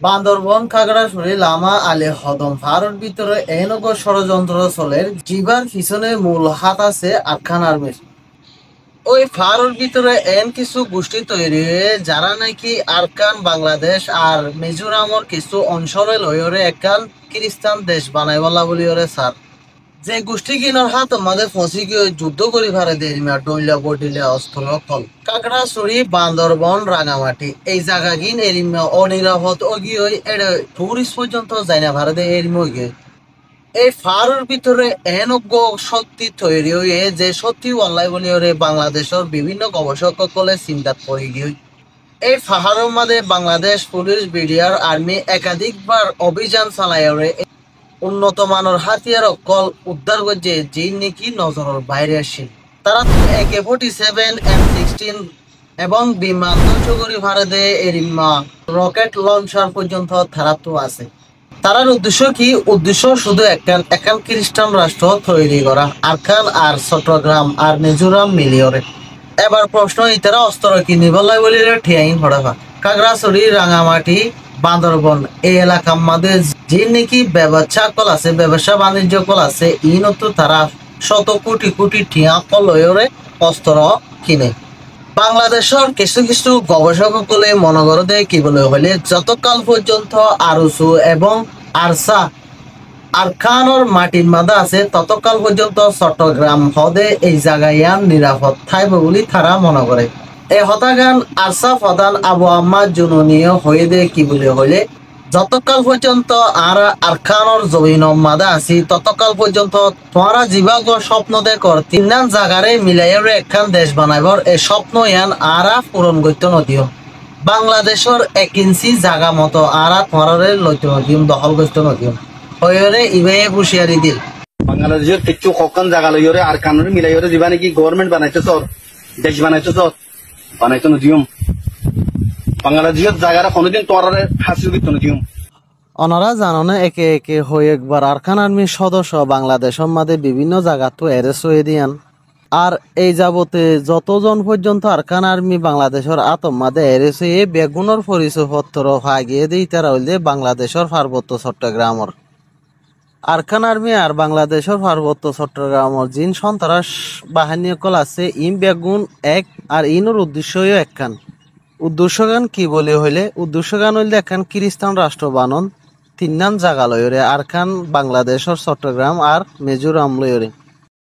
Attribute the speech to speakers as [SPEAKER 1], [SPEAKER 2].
[SPEAKER 1] বান্দরবন খাগড়াছড়ি লামা আলী হদম ভারত ভিতরে এনেক ষড়যন্ত্র চলের জিবার পিছনে মূল হাত আছে আরাকান আর্মির। ওই ভারত ভিতরে এন কিছু গোষ্ঠী তৈরি হয়ে যারা নাকি আরাকান বাংলাদেশ আর মিজোরামর কিছু অঞ্চলে লইরে একান খ্রিস্টান দেশ বানাই বলা বলি ওরে স্যার। যে গোষ্ঠী কিনার হাত আমাদের ফসি গিয়ে যুদ্ধ করি ভারে দেরিমা ডইলা বডিলা অস্ত্র ফল কাকড়াছড়ি বান্দরবন রাঙামাটি এই জায়গা গিন এরিমা অনিরাপদ অগিয়ে এটা টুরিস্ট পর্যন্ত যায় না ভারতে এরিমা গিয়ে এই ফারুর ভিতরে এনজ্ঞ শক্তি তৈরি হয়ে যে সত্যি অনলাই বলি ওরে বাংলাদেশের বিভিন্ন গবেষক সকলে চিন্তাত পড়ে গিয়ে এই পাহাড়ের মাঝে বাংলাদেশ পুলিশ বিডিআর আর্মি একাধিকবার অভিযান চালায় ওরে উন্নত মানের হাতিয়ার অকল উদ্ধার করছে যে নাকি নজরের বাইরে আসে। তারা AK-47 M16 এবং বিমান ধ্বংসকারী ভারতে এরিমা রকেট লঞ্চার পর্যন্ত তারা তো আছে। তারার উদ্দেশ্য কি? উদ্দেশ্য শুধু একান খ্রিস্টান রাষ্ট্র তৈরি করা আরাকান আর চট্টগ্রাম আর মিজোরাম মিলিয়রে। এবার প্রশ্ন ইতারা অস্ত্র কিনি বলাই বলি ঠিয়াই হড়াফা খাগড়াছড়ি রাঙামাটি বান্দরবন এই এলাকার মধ্যে যে নাকি ব্যবসা কল আছে ব্যবসা বাণিজ্য কল আছে ইনতো তারা শত কোটি কোটি টিয়া কলরে অস্ত্র কিনে। বাংলাদেশের কিছু কিছু গবেষক সকলে মনে করে দেয় কি বলে হলে যতকাল পর্যন্ত আরসু এবং আরসা আরাকানের মাটির মাদা আছে ততকাল পর্যন্ত চট্টগ্রাম হদে এই জায়গায় নিরাপদ থাকব বলে তারা মনে করে। এই হতাগান আরসা প্রধান আবু আম্মাদ জুনুনীয় হয়ে দেয় কি বলে হলে যতকাল পর্যন্ত আর আরাকানের জমিন মাদা আছি ততকাল পর্যন্ত তোমরা জীবাগ স্বপ্ন দেখর তিনান জায়গারে মিলাইয়ের একখান দেশ বানাইবর এই স্বপ্ন ইয়ান আরা পূরণ করতে নদীয় বাংলাদেশের 1 ইঞ্চি জায়গা মতো আরা তোমরা লইতে নদীয় দখল করতে নদীয় হয়ে ইবে হুঁশিয়ারি দিল।
[SPEAKER 2] বাংলাদেশের কিছু কখন জায়গা লইরে আর কানুন মিলাইরে দিবা নাকি গভর্নমেন্ট বানাইতে তোর দেশ বানাইতে তোর বানাইতে নদীয় বাংলাদেশের জায়গাটা কোনোদিন তোর হাসিল করতে নদীয়।
[SPEAKER 1] ওনারা জানো একে একে হয়ে একবার আরাকান আর্মির সদস্য বাংলাদেশের মাঝে বিভিন্ন জায়গা তো অ্যারেস্ট হয়ে দিয়ান। আর এই যাবতে যতজন পর্যন্ত আরাকান আর্মি বাংলাদেশের আতম মাঝে অ্যারেস্ট হয়ে বেগুনের পরিচয় পত্র হাগিয়ে দিই তারা হইলে বাংলাদেশের পার্বত্য চট্টগ্রামর আরাকান আর্মি আর বাংলাদেশের পার্বত্য চট্টগ্রামর জিন সন্ত্রাস বাহিনী কল আছে ইম বেগুন এক আর ইনোর উদ্দেশ্যও একখান উদ্দেশ্যগান কি বলে হইলে উদ্দেশ্যগান হইলে একখান খ্রিস্টান রাষ্ট্র বানন তিন নান জায়গা লয়রে আরাকান বাংলাদেশের চট্টগ্রাম আর মিজোরাম লয়রে।